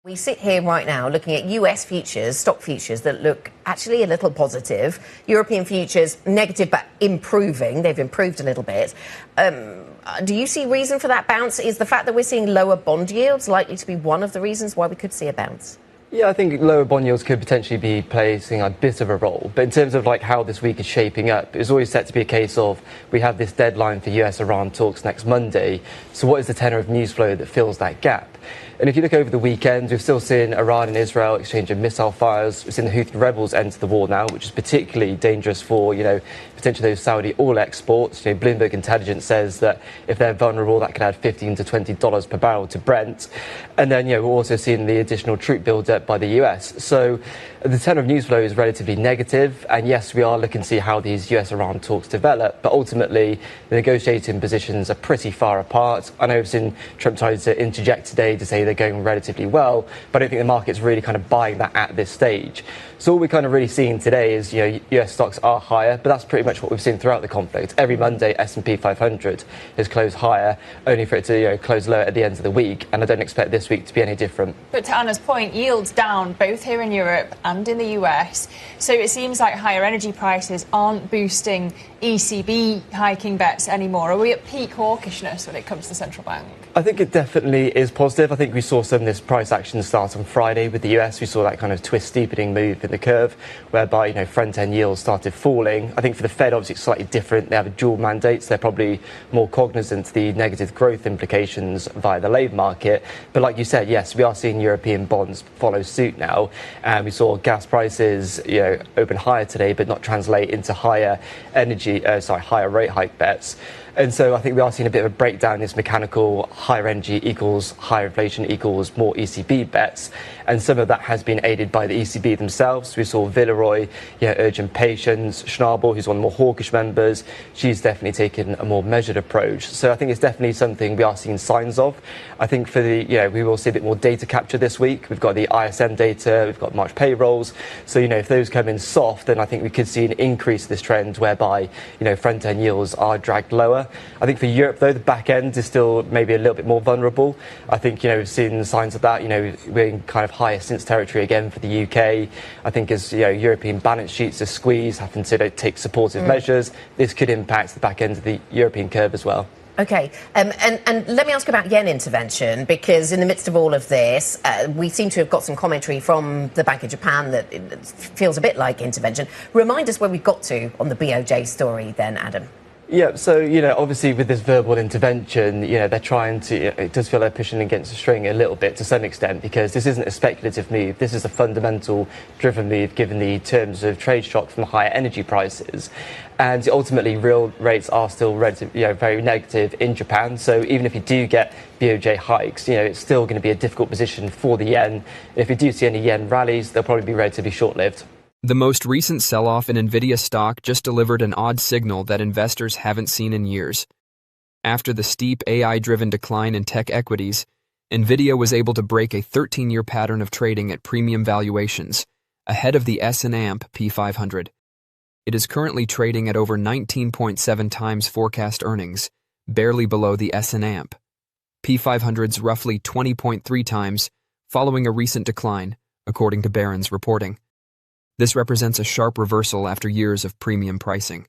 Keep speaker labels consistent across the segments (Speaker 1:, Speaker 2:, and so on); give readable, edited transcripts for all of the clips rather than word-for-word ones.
Speaker 1: We sit here right now looking at US futures, stock futures that look actually a little positive. European futures negative but improving. They've improved a little bit. Do you see reason for that bounce? Is the fact that we're seeing lower bond yields likely to be one of the reasons why we could see a bounce?
Speaker 2: Yeah, I think lower bond yields could potentially be playing a bit of a role. But in terms of how this week is shaping up, it's always set to be a case of we have this deadline for US-Iran talks next Monday. So what is the tenor of news flow that fills that gap? And if you look over the weekend, we've still seen Iran and Israel exchanging missile fires. We've seen the Houthi rebels enter the war now, which is particularly dangerous for, potentially those Saudi oil exports. Bloomberg Intelligence says that if they're vulnerable, that could add $15 to $20 per barrel to Brent. And then, we're also seeing the additional troop build-up by the US. So the tenor of news flow is relatively negative. And yes, we are looking to see how these US-Iran talks develop. But ultimately, the negotiating positions are pretty far apart. I know we've seen Trump try to interject today to say they're going relatively well, but I don't think the market's really kind of buying that at this stage. So all we're kind of really seeing today is, US stocks are higher, but that's pretty much what we've seen throughout the conflict. Every Monday, S&P 500 has closed higher, only for it to close lower at the end of the week, and I don't expect this week to be any different.
Speaker 3: But to Anna's point, yields down both here in Europe and in the US, so it seems like higher energy prices aren't boosting ECB hiking bets anymore. Are we at peak hawkishness when it comes to central bank?
Speaker 2: I think it definitely is positive. I think we saw some of this price action start on Friday with the US. We saw that kind of twist steepening move in the curve, whereby front-end yields started falling. I think for the Fed, obviously, it's slightly different. They have a dual mandate, so they're probably more cognizant of the negative growth implications via the labour market. But like you said, yes, we are seeing European bonds follow suit now. And we saw gas prices, open higher today, but not translate into higher higher rate hike bets. And so I think we are seeing a bit of a breakdown in this mechanical higher energy equals higher inflation equals more ECB bets. And some of that has been aided by the ECB themselves. We saw Villeroy, urging patience. Schnabel, who's one of the more hawkish members, she's definitely taken a more measured approach. So I think it's definitely something we are seeing signs of. I think for we will see a bit more data capture this week. We've got the ISM data, we've got March payrolls. So, if those come in soft, then I think we could see an increase in this trend whereby, front-end yields are dragged lower. I think for Europe, though, the back end is still maybe a little bit more vulnerable. I think, we've seen signs of that. We're in kind of higher since territory again for the UK. I think as, European balance sheets are squeezed, having to take supportive measures, this could impact the back end of the European curve as well.
Speaker 1: OK, and let me ask about yen intervention, because in the midst of all of this, we seem to have got some commentary from the Bank of Japan that it feels a bit like intervention. Remind us where we've got to on the BOJ story then, Adam.
Speaker 2: Yeah, so, obviously with this verbal intervention, they're trying to, it does feel they're pushing against the string a little bit to some extent, because this isn't a speculative move. This is a fundamental driven move given the terms of trade shock from higher energy prices. And ultimately, real rates are still very negative in Japan. So even if you do get BOJ hikes, it's still going to be a difficult position for the yen. If you do see any yen rallies, they'll probably be relatively short-lived.
Speaker 4: The most recent sell-off in Nvidia stock just delivered an odd signal that investors haven't seen in years. After the steep AI-driven decline in tech equities, Nvidia was able to break a 13-year pattern of trading at premium valuations, ahead of the S&P 500. It is currently trading at over 19.7 times forecast earnings, barely below the S&P. P500's roughly 20.3 times, following a recent decline, according to Barron's reporting. This represents a sharp reversal after years of premium pricing.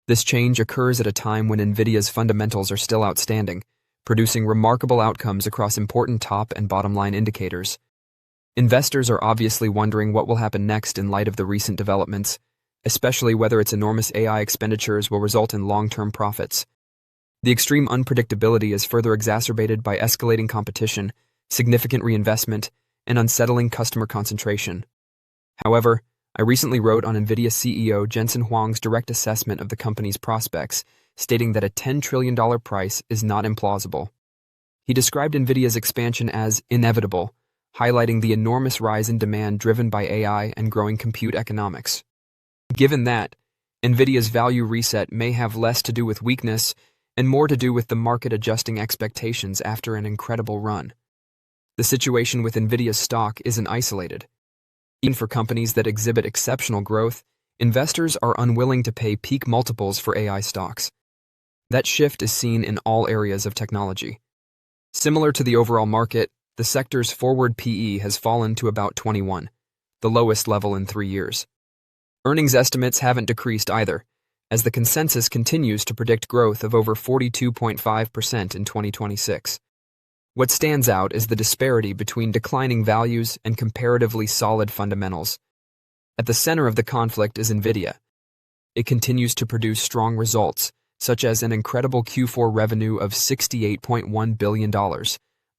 Speaker 4: This change occurs at a time when Nvidia's fundamentals are still outstanding, producing remarkable outcomes across important top and bottom line indicators. Investors are obviously wondering what will happen next in light of the recent developments, especially whether its enormous AI expenditures will result in long-term profits. The extreme unpredictability is further exacerbated by escalating competition, significant reinvestment, and unsettling customer concentration. However, I recently wrote on Nvidia CEO Jensen Huang's direct assessment of the company's prospects, stating that a $10 trillion price is not implausible. He described Nvidia's expansion as inevitable, highlighting the enormous rise in demand driven by AI and growing compute economics. Given that, Nvidia's value reset may have less to do with weakness and more to do with the market adjusting expectations after an incredible run. The situation with Nvidia's stock isn't isolated. Even for companies that exhibit exceptional growth, investors are unwilling to pay peak multiples for AI stocks. That shift is seen in all areas of technology. Similar to the overall market, the sector's forward PE has fallen to about 21, the lowest level in 3 years. Earnings estimates haven't decreased either, as the consensus continues to predict growth of over 42.5% in 2026. What stands out is the disparity between declining values and comparatively solid fundamentals. At the center of the conflict is Nvidia. It continues to produce strong results, such as an incredible Q4 revenue of $68.1 billion,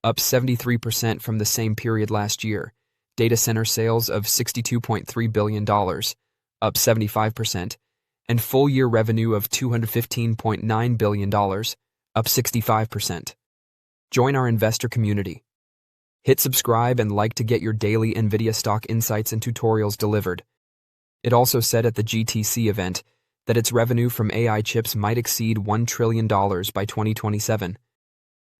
Speaker 4: up 73% from the same period last year, data center sales of $62.3 billion, up 75%, and full-year revenue of $215.9 billion, up 65%. Join our investor community. Hit subscribe and like to get your daily Nvidia stock insights and tutorials delivered. It also said at the GTC event that its revenue from AI chips might exceed $1 trillion by 2027.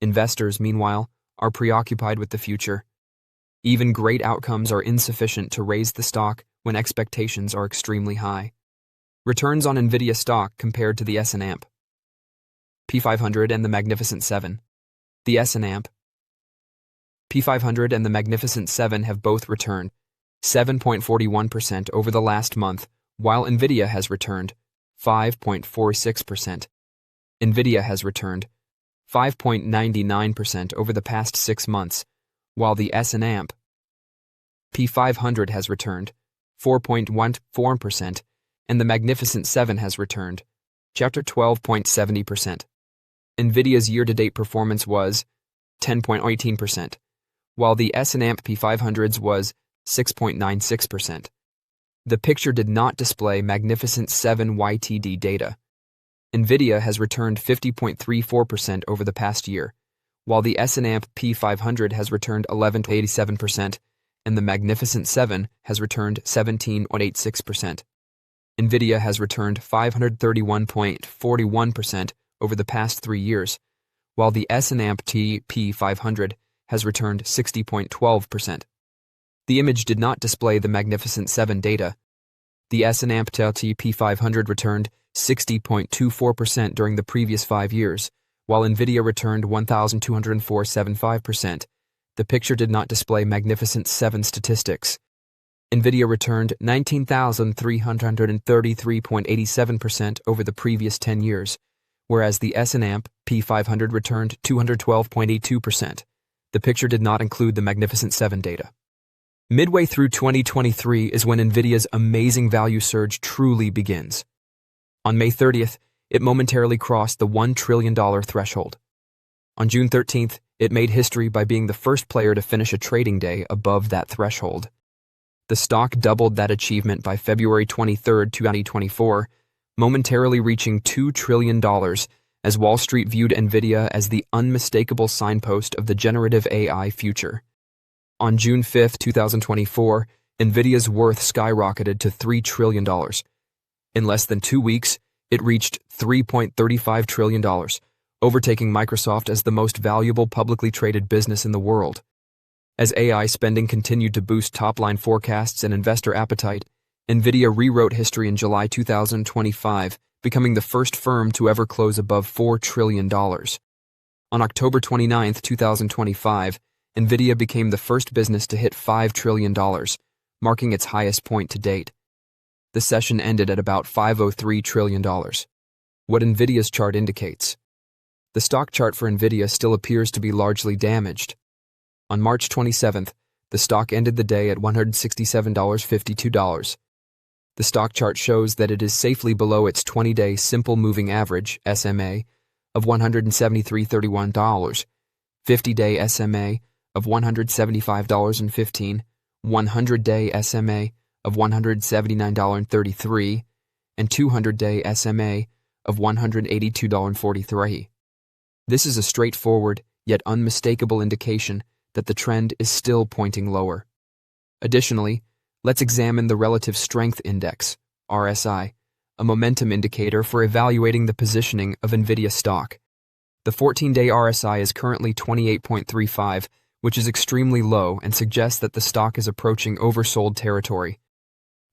Speaker 4: Investors, meanwhile, are preoccupied with the future. Even great outcomes are insufficient to raise the stock when expectations are extremely high. Returns on Nvidia stock compared to the S&P P500 and the Magnificent Seven. The S&P P500 and the Magnificent Seven have both returned 7.41% over the last month, while Nvidia has returned 5.46%. Nvidia has returned 5.99% over the past 6 months, while the S&P P500 has returned 4.14%, and the Magnificent Seven has returned 12.70%. Nvidia's year-to-date performance was 10.18%, while the S&P 500's was 6.96%. The picture did not display Magnificent 7 YTD data. Nvidia has returned 50.34% over the past year, while the S&P 500 has returned 11.87%, and the Magnificent 7 has returned 17.86%. Nvidia has returned 531.41% over the past 3 years, while the S&P 500 has returned 60.12%. The image did not display the Magnificent 7 data. The S&P 500 returned 60.24% during the previous 5 years, while Nvidia returned 1,204.75%. The picture did not display Magnificent 7 statistics. Nvidia returned 19,333.87% over the previous 10 years, whereas the S&P 500 returned 212.82%. The picture did not include the Magnificent 7 data. Midway through 2023 is when Nvidia's amazing value surge truly begins. On May 30th, it momentarily crossed the $1 trillion threshold. On June 13th, it made history by being the first player to finish a trading day above that threshold. The stock doubled that achievement by February 23, 2024, momentarily reaching $2 trillion as Wall Street viewed Nvidia as the unmistakable signpost of the generative AI future. On June 5, 2024, Nvidia's worth skyrocketed to $3 trillion. In less than 2 weeks, it reached $3.35 trillion, overtaking Microsoft as the most valuable publicly traded business in the world. As AI spending continued to boost top-line forecasts and investor appetite, Nvidia rewrote history in July 2025, becoming the first firm to ever close above $4 trillion. On October 29, 2025, Nvidia became the first business to hit $5 trillion, marking its highest point to date. The session ended at about $503 trillion. What Nvidia's chart indicates. The stock chart for Nvidia still appears to be largely damaged. On March 27th, the stock ended the day at $167.52. The stock chart shows that it is safely below its 20-day simple moving average, SMA, of $173.31, 50-day SMA of $175.15, 100-day SMA of $179.33, and 200-day SMA of $182.43. This is a straightforward, yet unmistakable indication that the trend is still pointing lower. Additionally, let's examine the Relative Strength Index, RSI, a momentum indicator for evaluating the positioning of Nvidia stock. The 14-day RSI is currently 28.35, which is extremely low and suggests that the stock is approaching oversold territory.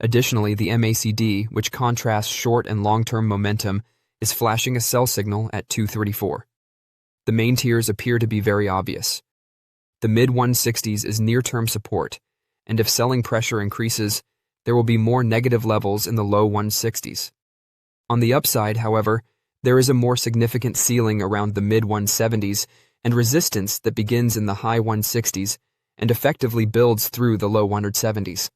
Speaker 4: Additionally, the MACD, which contrasts short and long-term momentum, is flashing a sell signal at 234. The main tiers appear to be very obvious. The mid-160s is near-term support, and if selling pressure increases, there will be more negative levels in the low 160s. On the upside, however, there is a more significant ceiling around the mid-170s and resistance that begins in the high 160s and effectively builds through the low 170s.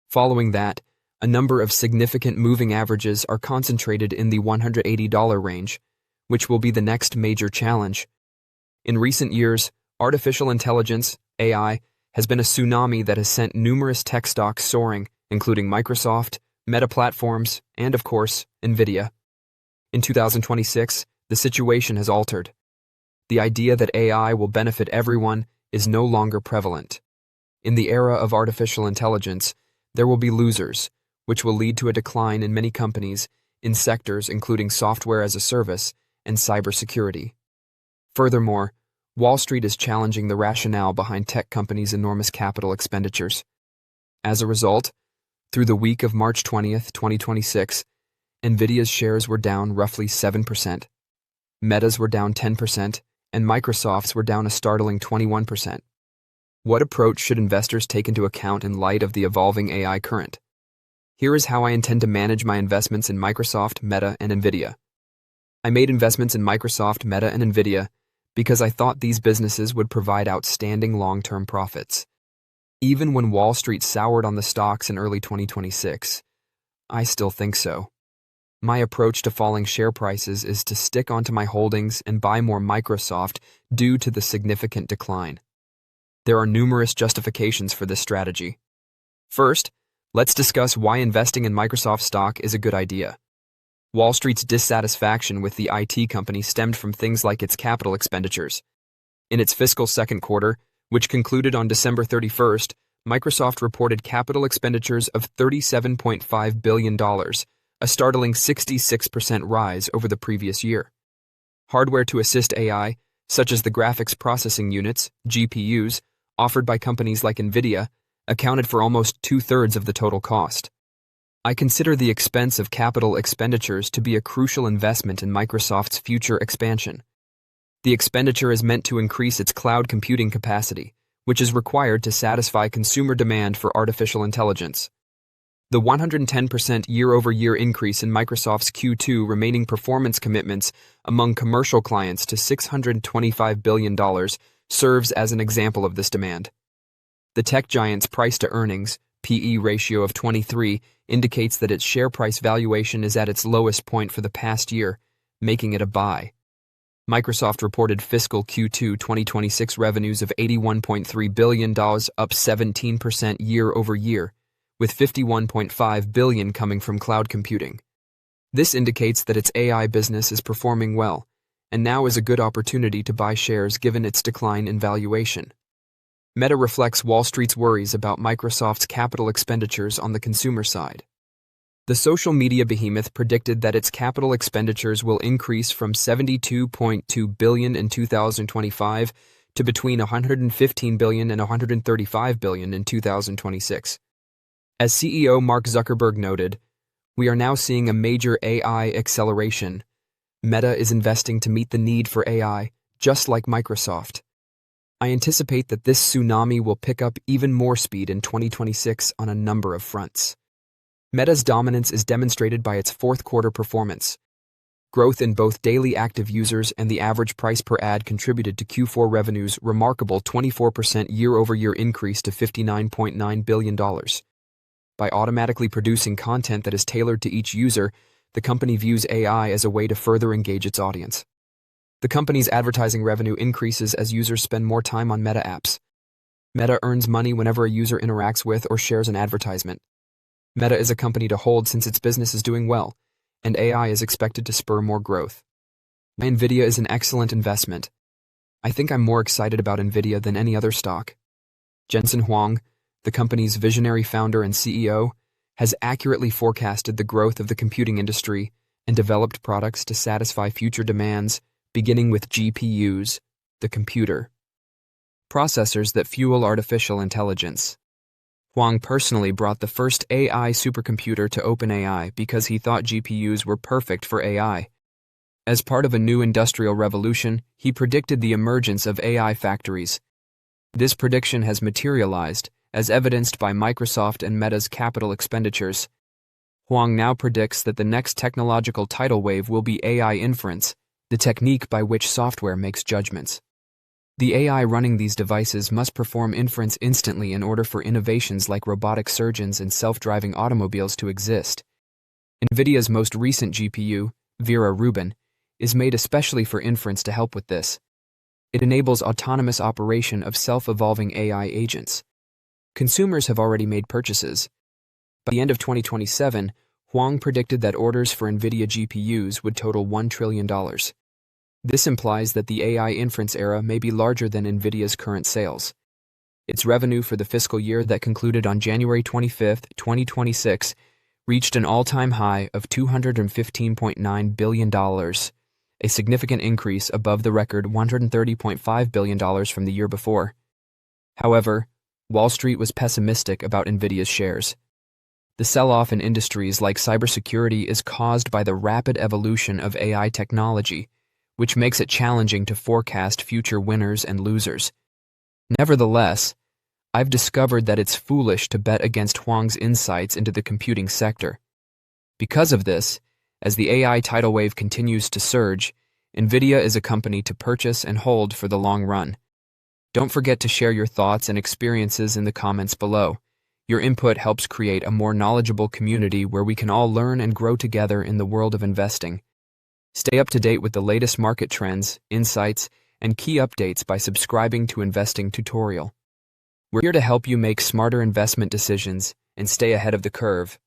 Speaker 4: Following that, a number of significant moving averages are concentrated in the $180 range, which will be the next major challenge. In recent years, artificial intelligence, AI, has been a tsunami that has sent numerous tech stocks soaring, including Microsoft, Meta Platforms, and, of course, Nvidia. In 2026, the situation has altered. The idea that AI will benefit everyone is no longer prevalent. In the era of artificial intelligence, there will be losers, which will lead to a decline in many companies in sectors including software as a service and cybersecurity. Furthermore, Wall Street is challenging the rationale behind tech companies' enormous capital expenditures. As a result, through the week of March 20th, 2026, Nvidia's shares were down roughly 7%, Meta's were down 10%, and Microsoft's were down a startling 21%. What approach should investors take into account in light of the evolving AI current? Here is how I intend to manage my investments in Microsoft, Meta, and Nvidia. I made investments in Microsoft, Meta, and Nvidia because I thought these businesses would provide outstanding long-term profits. Even when Wall Street soured on the stocks in early 2026, I still think so. My approach to falling share prices is to stick onto my holdings and buy more Microsoft due to the significant decline. There are numerous justifications for this strategy. First, let's discuss why investing in Microsoft stock is a good idea. Wall Street's dissatisfaction with the IT company stemmed from things like its capital expenditures. In its fiscal second quarter, which concluded on December 31st, Microsoft reported capital expenditures of $37.5 billion, a startling 66% rise over the previous year. Hardware to assist AI, such as the graphics processing units, GPUs, offered by companies like Nvidia, accounted for almost two-thirds of the total cost. I consider the expense of capital expenditures to be a crucial investment in Microsoft's future expansion. The expenditure is meant to increase its cloud computing capacity, which is required to satisfy consumer demand for artificial intelligence. The 110% year-over-year increase in Microsoft's Q2 remaining performance commitments among commercial clients to $625 billion serves as an example of this demand. The tech giant's price-to-earnings, PE ratio of 23, indicates that its share price valuation is at its lowest point for the past year, making it a buy. Microsoft reported fiscal Q2 2026 revenues of $81.3 billion, up 17% year-over-year, with $51.5 billion coming from cloud computing. This indicates that its AI business is performing well, and now is a good opportunity to buy shares given its decline in valuation. Meta reflects Wall Street's worries about Microsoft's capital expenditures on the consumer side. The social media behemoth predicted that its capital expenditures will increase from $72.2 billion in 2025 to between $115 billion and $135 billion in 2026. As CEO Mark Zuckerberg noted, "We are now seeing a major AI acceleration. Meta is investing to meet the need for AI, just like Microsoft. I anticipate that this tsunami will pick up even more speed in 2026 on a number of fronts." Meta's dominance is demonstrated by its fourth quarter performance. Growth in both daily active users and the average price per ad contributed to Q4 revenue's remarkable 24% year-over-year increase to $59.9 billion. By automatically producing content that is tailored to each user, the company views AI as a way to further engage its audience. The company's advertising revenue increases as users spend more time on Meta apps. Meta earns money whenever a user interacts with or shares an advertisement. Meta is a company to hold since its business is doing well, and AI is expected to spur more growth. Nvidia is an excellent investment. I think I'm more excited about Nvidia than any other stock. Jensen Huang, the company's visionary founder and CEO, has accurately forecasted the growth of the computing industry and developed products to satisfy future demands, beginning with GPUs, the computer. Processors that fuel artificial intelligence. Huang personally brought the first AI supercomputer to OpenAI because he thought GPUs were perfect for AI. As part of a new industrial revolution, he predicted the emergence of AI factories. This prediction has materialized, as evidenced by Microsoft and Meta's capital expenditures. Huang now predicts that the next technological tidal wave will be AI inference, the technique by which software makes judgments. The AI running these devices must perform inference instantly in order for innovations like robotic surgeons and self-driving automobiles to exist. Nvidia's most recent GPU, Vera Rubin, is made especially for inference to help with this. It enables autonomous operation of self-evolving AI agents. Consumers have already made purchases. By the end of 2027, Huang predicted that orders for Nvidia GPUs would total $1 trillion. This implies that the AI inference era may be larger than Nvidia's current sales. Its revenue for the fiscal year that concluded on January 25, 2026, reached an all-time high of $215.9 billion, a significant increase above the record $130.5 billion from the year before. However, Wall Street was pessimistic about Nvidia's shares. The sell-off in industries like cybersecurity is caused by the rapid evolution of AI technology, which makes it challenging to forecast future winners and losers. Nevertheless, I've discovered that it's foolish to bet against Huang's insights into the computing sector. Because of this, as the AI tidal wave continues to surge, Nvidia is a company to purchase and hold for the long run. Don't forget to share your thoughts and experiences in the comments below. Your input helps create a more knowledgeable community where we can all learn and grow together in the world of investing. Stay up to date with the latest market trends, insights, and key updates by subscribing to Investing Tutorial. We're here to help you make smarter investment decisions and stay ahead of the curve.